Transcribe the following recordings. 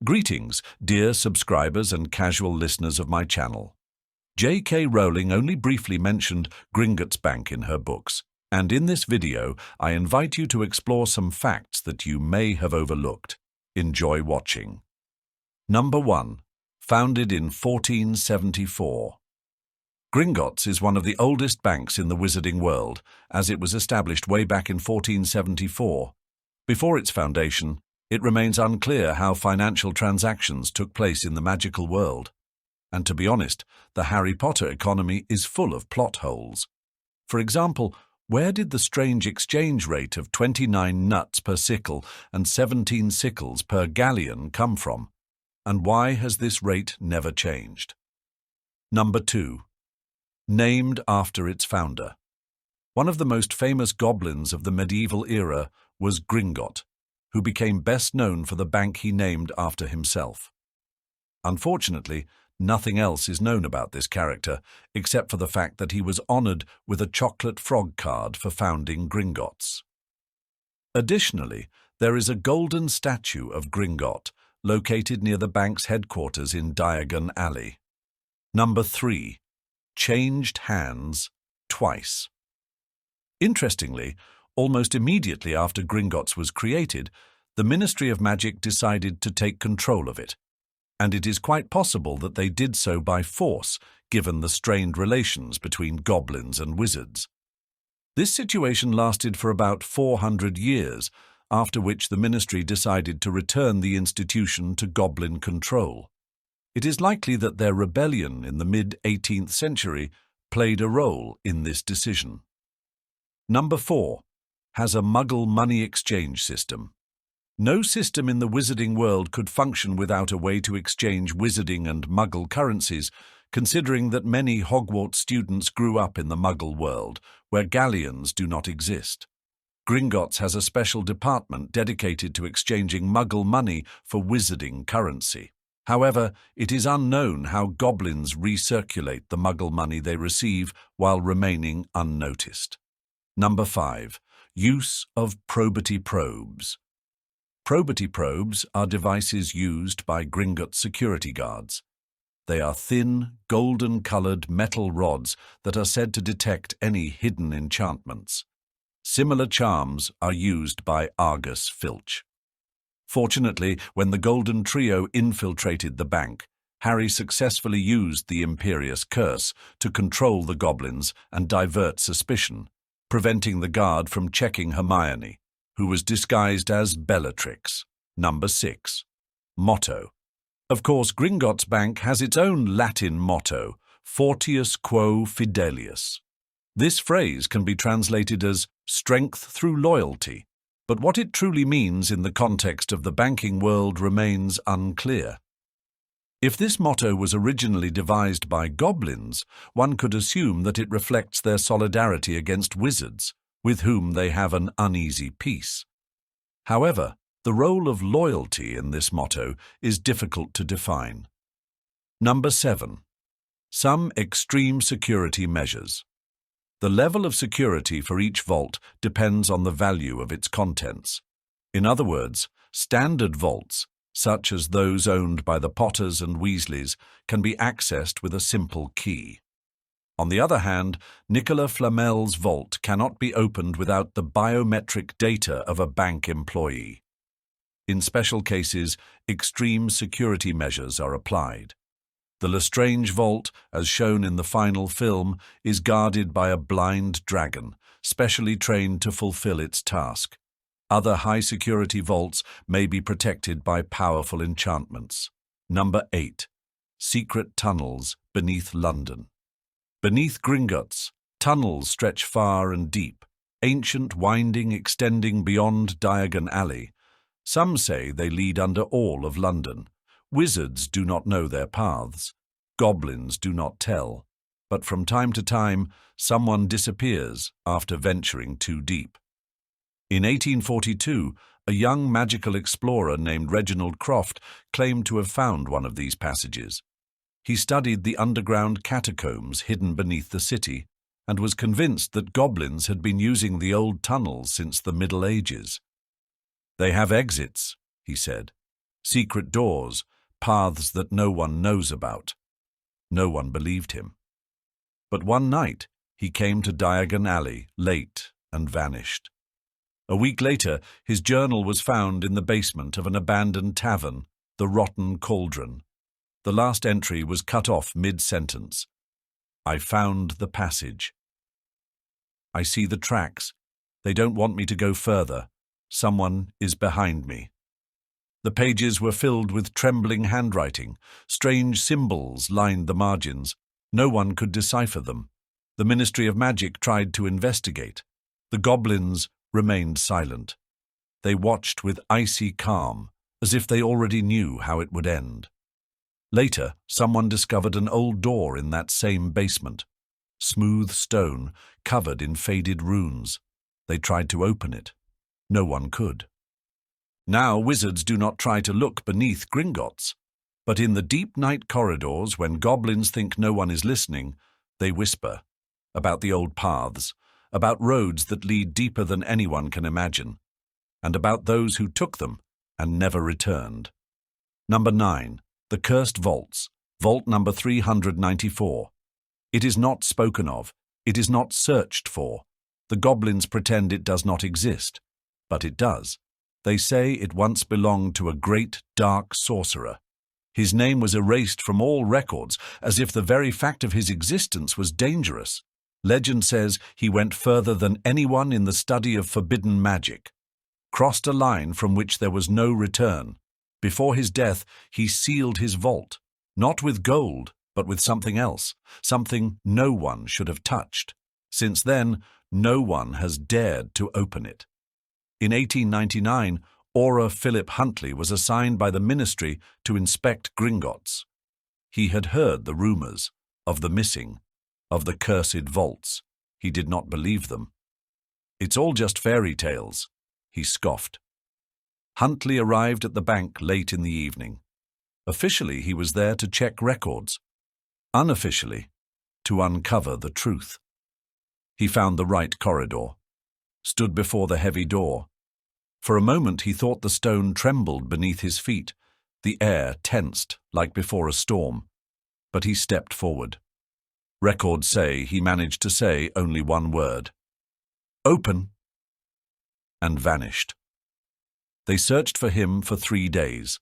Greetings, dear subscribers and casual listeners of my channel. J.K. Rowling only briefly mentioned Gringotts Bank in her books, and in this video I invite you to explore some facts that you may have overlooked. Enjoy watching. Number 1. Founded in 1474. Gringotts is one of the oldest banks in the wizarding world, as it was established way back in 1474. Before its foundation, it remains unclear how financial transactions took place in the magical world. And to be honest, the Harry Potter economy is full of plot holes. For example, where did the strange exchange rate of 29 nuts per sickle and 17 sickles per galleon come from? And why has this rate never changed? Number 2. Named after its founder. One of the most famous goblins of the medieval era was Gringotts, who became best known for the bank he named after himself. Unfortunately, nothing else is known about this character, except for the fact that he was honored with a chocolate frog card for founding Gringotts. Additionally, there is a golden statue of Gringotts located near the bank's headquarters in Diagon Alley. Number 3. Changed hands twice. Interestingly, almost immediately after Gringotts was created, the Ministry of Magic decided to take control of it, and it is quite possible that they did so by force, given the strained relations between goblins and wizards. This situation lasted for about 400 years, after which the ministry decided to return the institution to goblin control. It is likely that their rebellion in the mid-18th century played a role in this decision. Number 4. Has a Muggle money exchange system. No system in the wizarding world could function without a way to exchange wizarding and Muggle currencies, considering that many Hogwarts students grew up in the Muggle world, where galleons do not exist. Gringotts has a special department dedicated to exchanging Muggle money for wizarding currency. However, it is unknown how goblins recirculate the Muggle money they receive while remaining unnoticed. Number 5. Use of probity probes. Probity probes are devices used by Gringotts security guards. They are thin, golden-colored metal rods that are said to detect any hidden enchantments. Similar charms are used by Argus Filch. Fortunately, when the Golden Trio infiltrated the bank, Harry successfully used the Imperious Curse to control the goblins and divert suspicion, preventing the guard from checking Hermione, who was disguised as Bellatrix. Number 6. Motto. Of course, Gringotts Bank has its own Latin motto, Fortius Quo Fidelius. This phrase can be translated as strength through loyalty, but what it truly means in the context of the banking world remains unclear. If this motto was originally devised by goblins, one could assume that it reflects their solidarity against wizards, with whom they have an uneasy peace. However, the role of loyalty in this motto is difficult to define. Number 7. Some extreme security measures. The level of security for each vault depends on the value of its contents. In other words, standard vaults, such as those owned by the Potters and Weasleys, can be accessed with a simple key. On the other hand, Nicola Flamel's vault cannot be opened without the biometric data of a bank employee. In special cases, extreme security measures are applied. The Lestrange vault, as shown in the final film, is guarded by a blind dragon, specially trained to fulfill its task. Other high-security vaults may be protected by powerful enchantments. Number 8. Secret tunnels beneath London. Beneath Gringotts, tunnels stretch far and deep, ancient winding extending beyond Diagon Alley. Some say they lead under all of London. Wizards do not know their paths. Goblins do not tell. But from time to time, someone disappears after venturing too deep. In 1842, a young magical explorer named Reginald Croft claimed to have found one of these passages. He studied the underground catacombs hidden beneath the city and was convinced that goblins had been using the old tunnels since the Middle Ages. "They have exits," he said, Secret doors, paths that no one knows about. No one believed him. But one night, he came to Diagon Alley, late, and vanished. A week later, his journal was found in the basement of an abandoned tavern, the Rotten Cauldron. The last entry was cut off mid-sentence. I found the passage. I see the tracks. They don't want me to go further. Someone is behind me. The pages were filled with trembling handwriting. Strange symbols lined the margins. No one could decipher them. The Ministry of Magic tried to investigate. The goblins remained silent. They watched with icy calm, as if they already knew how it would end. Later, someone discovered an old door in that same basement. Smooth stone, covered in faded runes. They tried to open it. No one could. Now wizards do not try to look beneath Gringotts, but in the deep night corridors, when goblins think no one is listening, they whisper about the old paths, about roads that lead deeper than anyone can imagine, and about those who took them and never returned. Number 9. The Cursed Vaults, Vault number 394. It is not spoken of. It is not searched for. The goblins pretend it does not exist, but it does. They say it once belonged to a great, dark sorcerer. His name was erased from all records, as if the very fact of his existence was dangerous. Legend says he went further than anyone in the study of forbidden magic, crossed a line from which there was no return. Before his death, he sealed his vault, not with gold, but with something else, something no one should have touched. Since then, no one has dared to open it. In 1899, Aura Philip Huntley was assigned by the ministry to inspect Gringotts. He had heard the rumors of the missing, of the cursed vaults. He did not believe them. It's all just fairy tales, he scoffed. Huntley arrived at the bank late in the evening. Officially, he was there to check records. Unofficially, to uncover the truth. He found the right corridor, stood before the heavy door. For a moment he thought the stone trembled beneath his feet, the air tensed like before a storm. But he stepped forward. Records say he managed to say only one word. "Open!" and vanished. They searched for him for 3 days.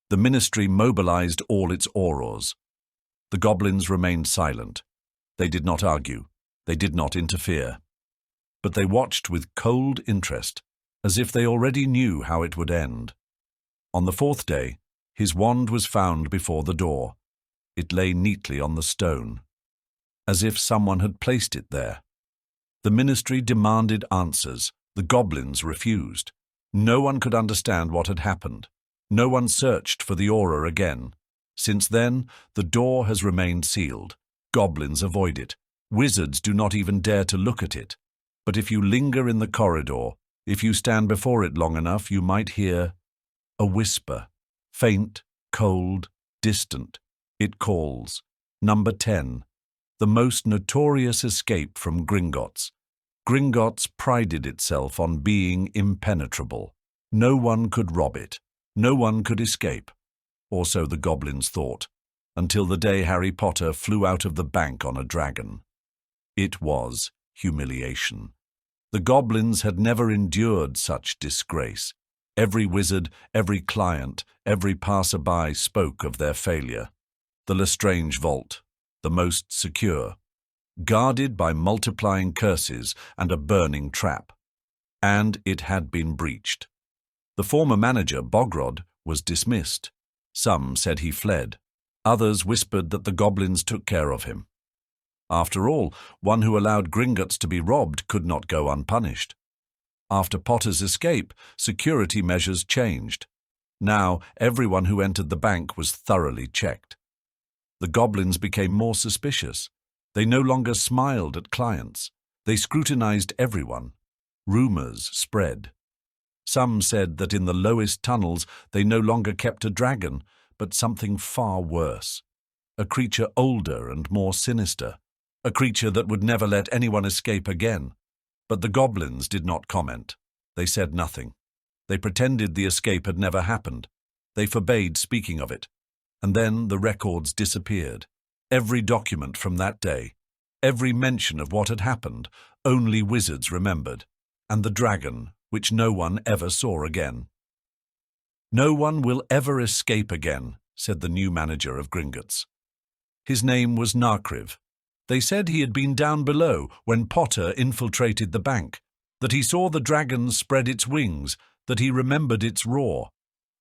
The ministry mobilized all its aurors. The goblins remained silent. They did not argue. They did not interfere. But they watched with cold interest, as if they already knew how it would end. On the 4th day, his wand was found before the door. It lay neatly on the stone, as if someone had placed it there. The ministry demanded answers. The goblins refused. No one could understand what had happened. No one searched for the aura again. Since then, the door has remained sealed. Goblins avoid it. Wizards do not even dare to look at it. But if you linger in the corridor, if you stand before it long enough, you might hear a whisper, faint, cold, distant. It calls. Number 10. The most notorious escape from Gringotts. Gringotts prided itself on being impenetrable. No one could rob it. No one could escape. Or so the goblins thought, until the day Harry Potter flew out of the bank on a dragon. It was humiliation. The goblins had never endured such disgrace. Every wizard, every client, every passerby spoke of their failure. The Lestrange Vault, the most secure, guarded by multiplying curses and a burning trap. And it had been breached. The former manager, Bogrod, was dismissed. Some said he fled. Others whispered that the goblins took care of him. After all, one who allowed Gringotts to be robbed could not go unpunished. After Potter's escape, security measures changed. Now, everyone who entered the bank was thoroughly checked. The goblins became more suspicious. They no longer smiled at clients. They scrutinized everyone. Rumors spread. Some said that in the lowest tunnels they no longer kept a dragon, but something far worse. A creature older and more sinister. A creature that would never let anyone escape again. But the goblins did not comment. They said nothing. They pretended the escape had never happened. They forbade speaking of it. And then the records disappeared. Every document from that day, every mention of what had happened, only wizards remembered, and the dragon, which no one ever saw again. "No one will ever escape again," said the new manager of Gringotts. His name was Narcriv. They said he had been down below when Potter infiltrated the bank, that he saw the dragon spread its wings, that he remembered its roar.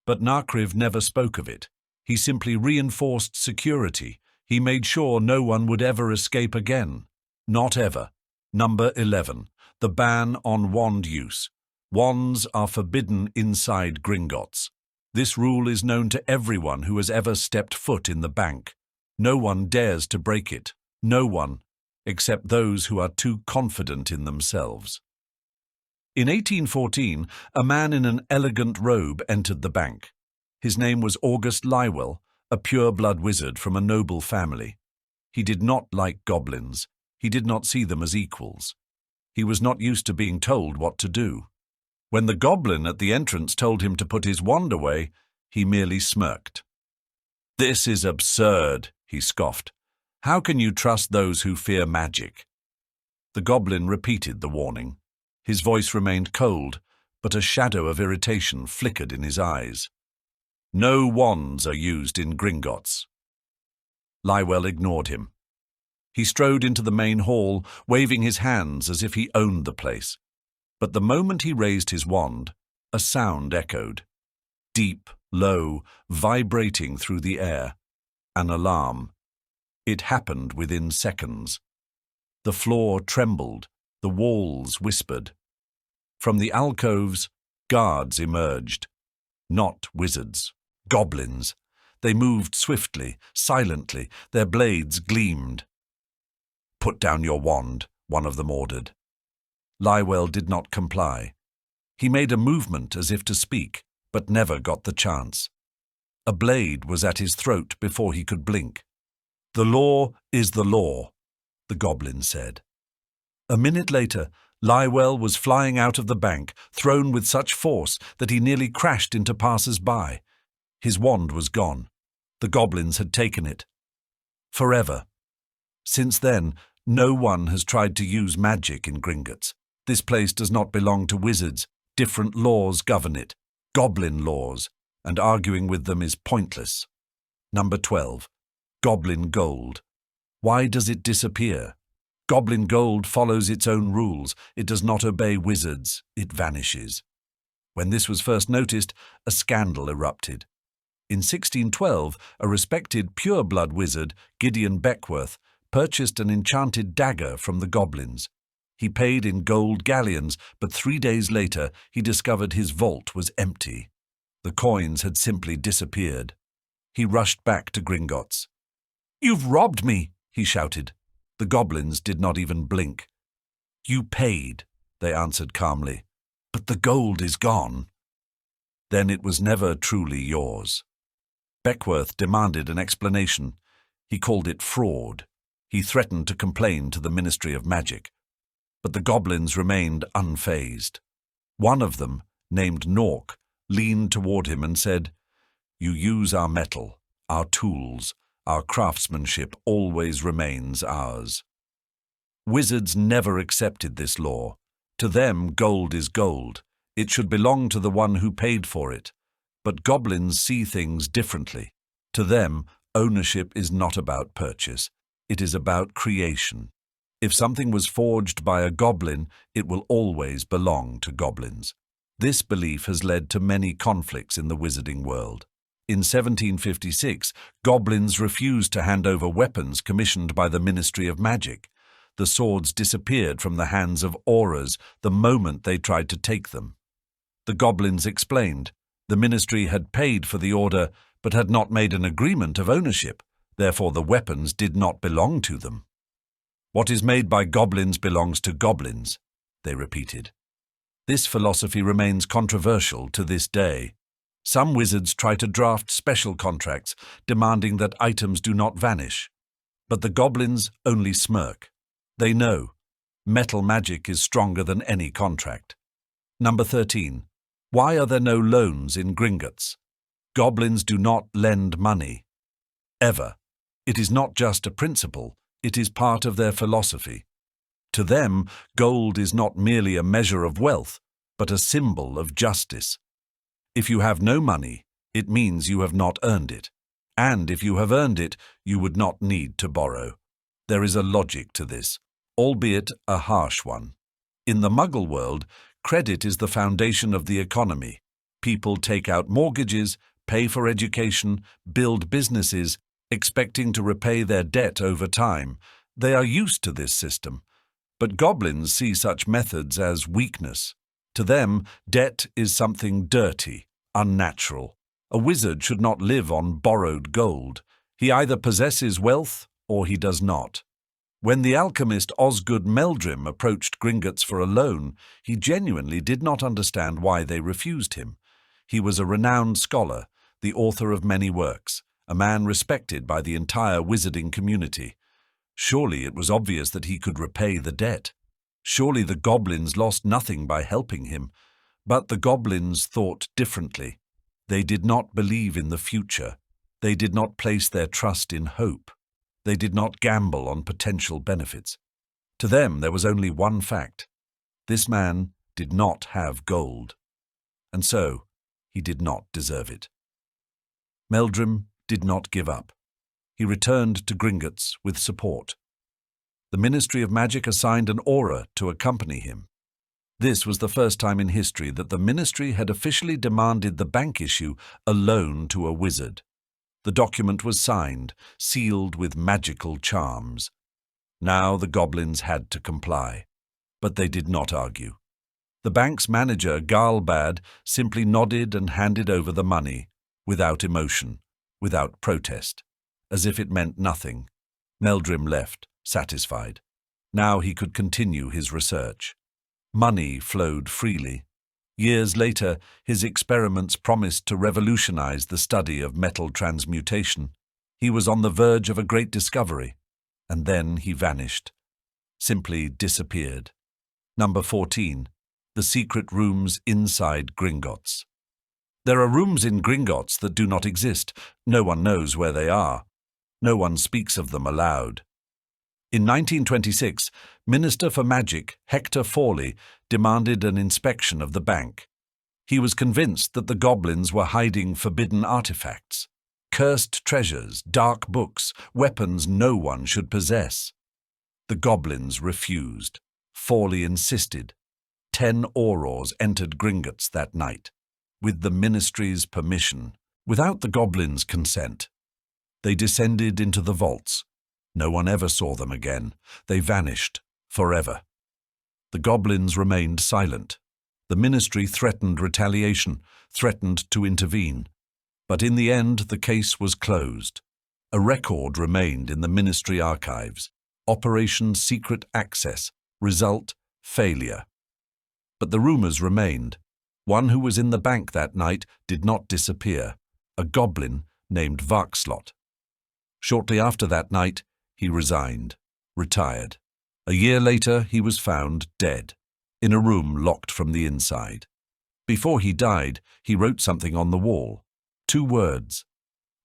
But Narcriv never spoke of it. He simply reinforced security. He made sure no one would ever escape again. Not ever. Number 11. The ban on wand use. Wands are forbidden inside Gringotts. This rule is known to everyone who has ever stepped foot in the bank. No one dares to break it. No one, except those who are too confident in themselves. In 1814, a man in an elegant robe entered the bank. His name was August Lywell, a pure-blood wizard from a noble family. He did not like goblins. He did not see them as equals. He was not used to being told what to do. When the goblin at the entrance told him to put his wand away, he merely smirked. "This is absurd," he scoffed. "How can you trust those who fear magic?" The goblin repeated the warning. His voice remained cold, but a shadow of irritation flickered in his eyes. "No wands are used in Gringotts." Lywell ignored him. He strode into the main hall, waving his hands as if he owned the place. But the moment he raised his wand, a sound echoed. Deep, low, vibrating through the air. An alarm. It happened within seconds. The floor trembled, the walls whispered. From the alcoves, guards emerged. Not wizards, goblins. They moved swiftly, silently, their blades gleamed. "Put down your wand," one of them ordered. Lywell did not comply. He made a movement as if to speak, but never got the chance. A blade was at his throat before he could blink. "The law is the law," the goblin said. A minute later, Lywell was flying out of the bank, thrown with such force that he nearly crashed into passers-by. His wand was gone. The goblins had taken it. Forever. Since then, no one has tried to use magic in Gringotts. This place does not belong to wizards. Different laws govern it, goblin laws, and arguing with them is pointless. Number 12. Goblin gold. Why does it disappear? Goblin gold follows its own rules. It does not obey wizards. It vanishes. When this was first noticed, a scandal erupted. In 1612, a respected pure-blood wizard, Gideon Beckworth, purchased an enchanted dagger from the goblins. He paid in gold galleons, but 3 days later he discovered his vault was empty. The coins had simply disappeared. He rushed back to Gringotts. "You've robbed me!" he shouted. The goblins did not even blink. "You paid," they answered calmly, "but the gold is gone." Then it was never truly yours. Beckworth demanded an explanation. He called it fraud. He threatened to complain to the Ministry of Magic. But the goblins remained unfazed. One of them, named Nork, leaned toward him and said, "You use our metal, our tools, our craftsmanship always remains ours." Wizards never accepted this law. To them, gold is gold. It should belong to the one who paid for it. But goblins see things differently. To them, ownership is not about purchase. It is about creation. If something was forged by a goblin, it will always belong to goblins. This belief has led to many conflicts in the wizarding world. In 1756, goblins refused to hand over weapons commissioned by the Ministry of Magic. The swords disappeared from the hands of aurors the moment they tried to take them. The goblins explained the ministry had paid for the order but had not made an agreement of ownership, therefore the weapons did not belong to them. "What is made by goblins belongs to goblins," they repeated. This philosophy remains controversial to this day. Some wizards try to draft special contracts demanding that items do not vanish. But the goblins only smirk. They know metal magic is stronger than any contract. Number 13. Why are there no loans in Gringotts? Goblins do not lend money. Ever. It is not just a principle, it is part of their philosophy. To them, gold is not merely a measure of wealth, but a symbol of justice. If you have no money, it means you have not earned it. And if you have earned it, you would not need to borrow. There is a logic to this, albeit a harsh one. In the Muggle world, credit is the foundation of the economy. People take out mortgages, pay for education, build businesses, expecting to repay their debt over time. They are used to this system. But goblins see such methods as weakness. To them, debt is something dirty, unnatural. A wizard should not live on borrowed gold. He either possesses wealth or he does not. When the alchemist Osgood Meldrim approached Gringotts for a loan, he genuinely did not understand why they refused him. He was a renowned scholar, the author of many works, a man respected by the entire wizarding community. Surely it was obvious that he could repay the debt. Surely the goblins lost nothing by helping him. But the goblins thought differently. They did not believe in the future. They did not place their trust in hope. They did not gamble on potential benefits. To them there was only one fact. This man did not have gold. And so he did not deserve it. Meldrim did not give up. He returned to Gringotts with support. The Ministry of Magic assigned an aura to accompany him. This was the first time in history that the ministry had officially demanded the bank issue a loan to a wizard. The document was signed, sealed with magical charms. Now the goblins had to comply, but they did not argue. The bank's manager, Galbad, simply nodded and handed over the money, without emotion, without protest, as if it meant nothing. Meldrim left, satisfied. Now he could continue his research. Money flowed freely. Years later, his experiments promised to revolutionize the study of metal transmutation. He was on the verge of a great discovery, and then he vanished. Simply disappeared. Number 14. The secret rooms inside Gringotts. There are rooms in Gringotts that do not exist. No one knows where they are. No one speaks of them aloud. In 1926, Minister for Magic Hector Fawley demanded an inspection of the bank. He was convinced that the goblins were hiding forbidden artifacts, cursed treasures, dark books, weapons no one should possess. The goblins refused. Fawley insisted. 10 aurors entered Gringotts that night, with the ministry's permission, without the goblins' consent. They descended into the vaults. No one ever saw them again. They vanished forever. The goblins remained silent. The ministry threatened retaliation, threatened to intervene. But in the end, the case was closed. A record remained in the ministry archives. Operation Secret Access. Result, failure. But the rumors remained. One who was in the bank that night did not disappear. A goblin named Varkslot. Shortly after that night, he resigned, retired. A year later, he was found dead, in a room locked from the inside. Before he died, he wrote something on the wall. 2 words.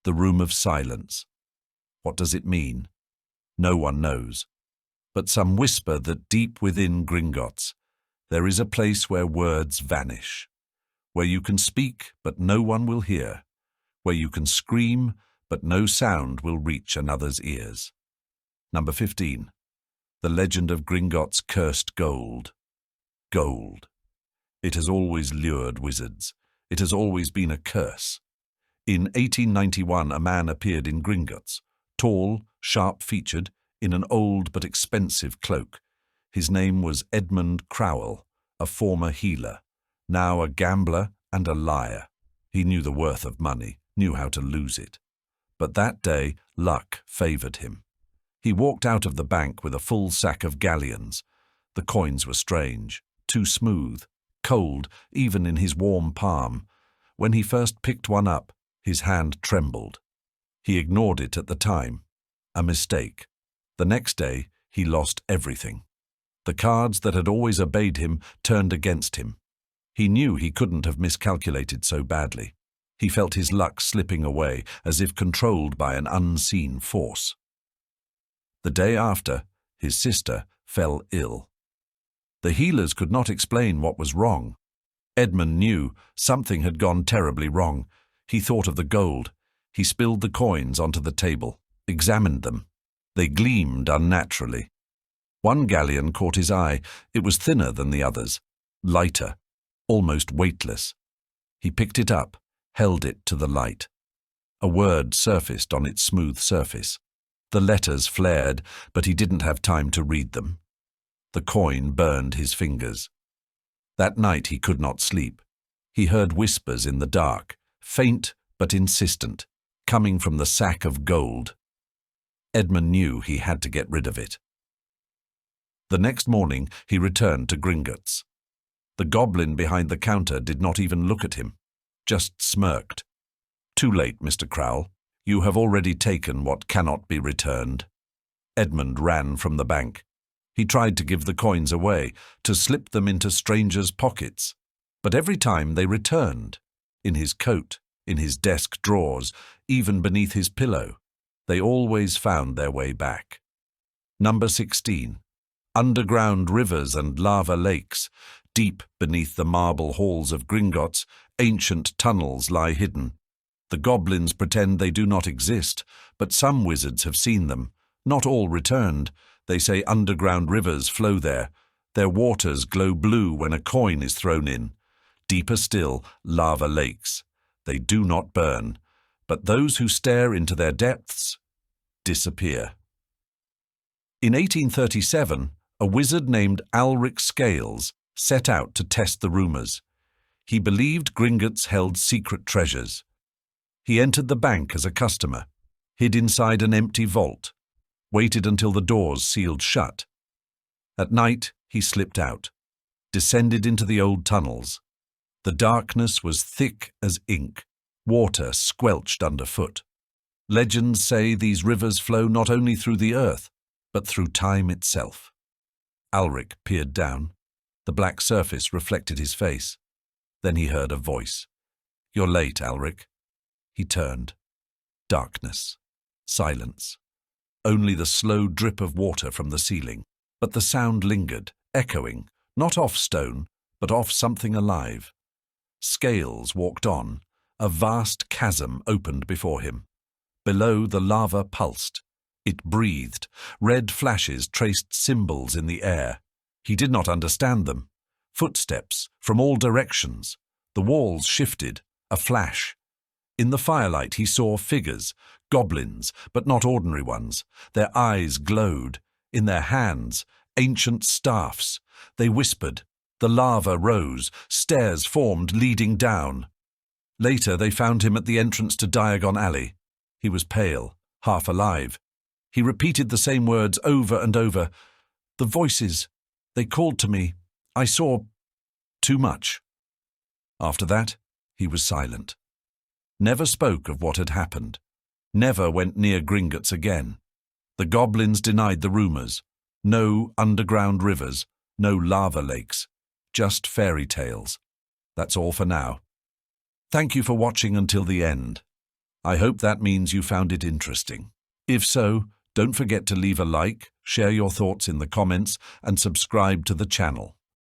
The Room of Silence. What does it mean? No one knows. But some whisper that deep within Gringotts, there is a place where words vanish, where you can speak but no one will hear, where you can scream but no sound will reach another's ears. Number 15. The Legend of Gringotts' Cursed Gold. Gold. It has always lured wizards. It has always been a curse. In 1891, a man appeared in Gringotts, tall, sharp-featured, in an old but expensive cloak. His name was Edmund Crowell, a former healer, now a gambler and a liar. He knew the worth of money, knew how to lose it. But that day, luck favored him. He walked out of the bank with a full sack of galleons. The coins were strange, too smooth, cold, even in his warm palm. When he first picked one up, his hand trembled. He ignored it at the time. A mistake. The next day, he lost everything. The cards that had always obeyed him turned against him. He knew he couldn't have miscalculated so badly. He felt his luck slipping away, as if controlled by an unseen force. The day after, his sister fell ill. The healers could not explain what was wrong. Edmund knew something had gone terribly wrong. He thought of the gold. He spilled the coins onto the table, examined them. They gleamed unnaturally. One galleon caught his eye. It was thinner than the others, lighter, almost weightless. He picked it up, held it to the light. A word surfaced on its smooth surface. The letters flared, but he didn't have time to read them. The coin burned his fingers. That night he could not sleep. He heard whispers in the dark, faint but insistent, coming from the sack of gold. Edmund knew he had to get rid of it. The next morning he returned to Gringotts. The goblin behind the counter did not even look at him, just smirked. "Too late, Mr. Crowell. You have already taken what cannot be returned." Edmund ran from the bank. He tried to give the coins away, to slip them into strangers' pockets. But every time they returned. In his coat, in his desk drawers, even beneath his pillow. They always found their way back. Number 16. Underground rivers and lava lakes. Deep beneath the marble halls of Gringotts, ancient tunnels lie hidden. The goblins pretend they do not exist, but some wizards have seen them. Not all returned. They say underground rivers flow there. Their waters glow blue when a coin is thrown in. Deeper still, lava lakes. They do not burn, but those who stare into their depths disappear. In 1837, a wizard named Alric Scales set out to test the rumors. He believed Gringotts held secret treasures. He entered the bank as a customer, hid inside an empty vault, waited until the doors sealed shut. At night, he slipped out, descended into the old tunnels. The darkness was thick as ink, water squelched underfoot. Legends say these rivers flow not only through the earth, but through time itself. Alric peered down. The black surface reflected his face. Then he heard a voice. "You're late, Alric." He turned. Darkness. Silence. Only the slow drip of water from the ceiling. But the sound lingered, echoing, not off stone, but off something alive. Scales walked on. A vast chasm opened before him. Below, the lava pulsed. It breathed. Red flashes traced symbols in the air. He did not understand them. Footsteps from all directions. The walls shifted. A flash. In the firelight he saw figures, goblins, but not ordinary ones. Their eyes glowed. In their hands, ancient staffs. They whispered. The lava rose. Stairs formed leading down. Later they found him at the entrance to Diagon Alley. He was pale, half alive. He repeated the same words over and over. "The voices. They called to me. I saw too much." After that, he was silent. Never spoke of what had happened. Never went near Gringotts again. The goblins denied the rumors. No underground rivers, no lava lakes. Just fairy tales. That's all for now. Thank you for watching until the end. I hope that means you found it interesting. If so, don't forget to leave a like, share your thoughts in the comments, and subscribe to the channel.